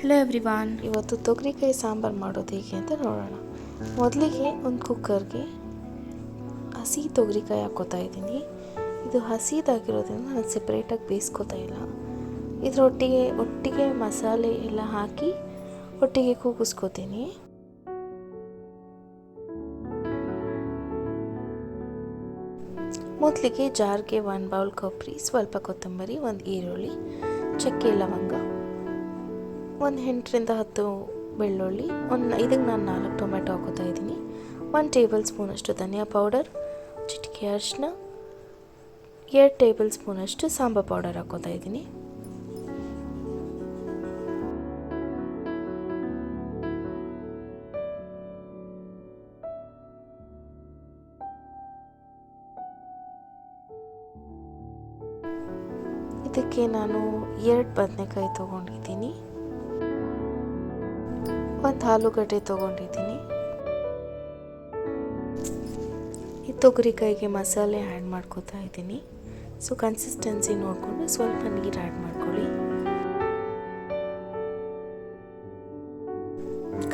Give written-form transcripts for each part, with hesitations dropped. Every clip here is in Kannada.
Hello everyone. ಇವತ್ತು ತೊಗರಿಕಾಯಿ ಸಾಂಬಾರು ಮಾಡೋದು ಹೇಗೆ ಅಂತ ನೋಡೋಣ. ಮೊದಲಿಗೆ ಒಂದು ಕುಕ್ಕರ್ಗೆ ಹಸಿ ತೊಗರಿಕಾಯಿ ಹಾಕ್ಕೋತಾ ಇದ್ದೀನಿ. ಇದು ಹಸಿದಾಗಿರೋದ್ರಿಂದ ನಾನು ಸೆಪ್ರೇಟಾಗಿ ಬೇಯಿಸ್ಕೋತಾ ಇಲ್ಲ. ಒಟ್ಟಿಗೆ ಮಸಾಲೆ ಎಲ್ಲ ಹಾಕಿ ಒಟ್ಟಿಗೆ ಕೂಗಿಸ್ಕೋತೀನಿ. ಮೊದಲಿಗೆ ಜಾರ್ಗೆ 1 ಬೌಲ್ ಕೊಬ್ಬರಿ, ಸ್ವಲ್ಪ ಕೊತ್ತಂಬರಿ, 1 ಈರುಳ್ಳಿ, ಚಕ್ಕೆ ಲವಂಗ, 1 8ರಿಂದ 10 ಬೆಳ್ಳುಳ್ಳಿ, 5ಕ್ಕೆ ನಾನು 4 ಟೊಮೆಟೊ ಹಾಕೋತಾ ಇದ್ದೀನಿ, 1 ಟೇಬಲ್ ಸ್ಪೂನಷ್ಟು ಧನಿಯಾ ಪೌಡರ್, ಚಿಟಿಕೆ ಅರಿಶಿನ, 2 ಟೇಬಲ್ ಸ್ಪೂನಷ್ಟು ಸಾಂಬಾರು ಪೌಡರ್ ಹಾಕೋತಾ ಇದ್ದೀನಿ. ಇದಕ್ಕೆ ನಾನು 2 ಬದನೆಕಾಯಿ ತೊಗೊಂಡಿದ್ದೀನಿ, 1 ಆಲೂಗಡ್ಡೆ ತೊಗೊಂಡಿದ್ದೀನಿ. ಈ ತೊಗರಿಕಾಯಿಗೆ ಮಸಾಲೆ ಆ್ಯಡ್ ಮಾಡ್ಕೋತಾ ಇದ್ದೀನಿ. ಕನ್ಸಿಸ್ಟೆನ್ಸಿ ನೋಡಿಕೊಂಡು ಸ್ವಲ್ಪ ನೀರು ಆ್ಯಡ್ ಮಾಡ್ಕೊಳ್ಳಿ.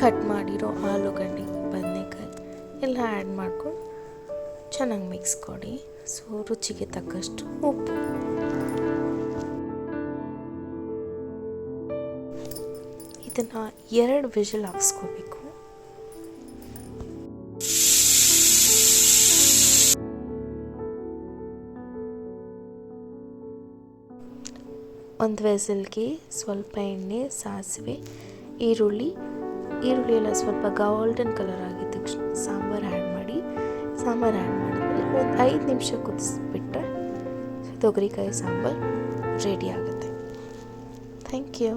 ಕಟ್ ಮಾಡಿರೋ ಆಲೂಗಡ್ಡೆ, ಬದನೆಕಾಯಿ ಎಲ್ಲ ಆ್ಯಡ್ ಮಾಡ್ಕೊಂಡು ಚೆನ್ನಾಗಿ ಮಿಕ್ಸ್ ಕೊಡಿ. ರುಚಿಗೆ ತಕ್ಕಷ್ಟು ಉಪ್ಪು. ಇದನ್ನು 2 ವಿಷಲ್ ಹಾಕ್ಸ್ಕೋಬೇಕು. ಒಂದು ವೆಸಲ್ಗೆ ಸ್ವಲ್ಪ ಎಣ್ಣೆ, ಸಾಸಿವೆ, ಈರುಳ್ಳಿ ಎಲ್ಲ ಸ್ವಲ್ಪ ಗೋಲ್ಡನ್ ಕಲರ್ ಆಗಿದ ತಕ್ಷಣ ಸಾಂಬಾರು ಆ್ಯಡ್ ಮಾಡಿದ್ಮೇಲೆ ಒಂದು 5 ನಿಮಿಷ ಕುದಿಸ್ಬಿಟ್ರೆ ತೊಗರಿಕಾಯಿ ಸಾಂಬಾರು ರೆಡಿ ಆಗುತ್ತೆ. Thank you.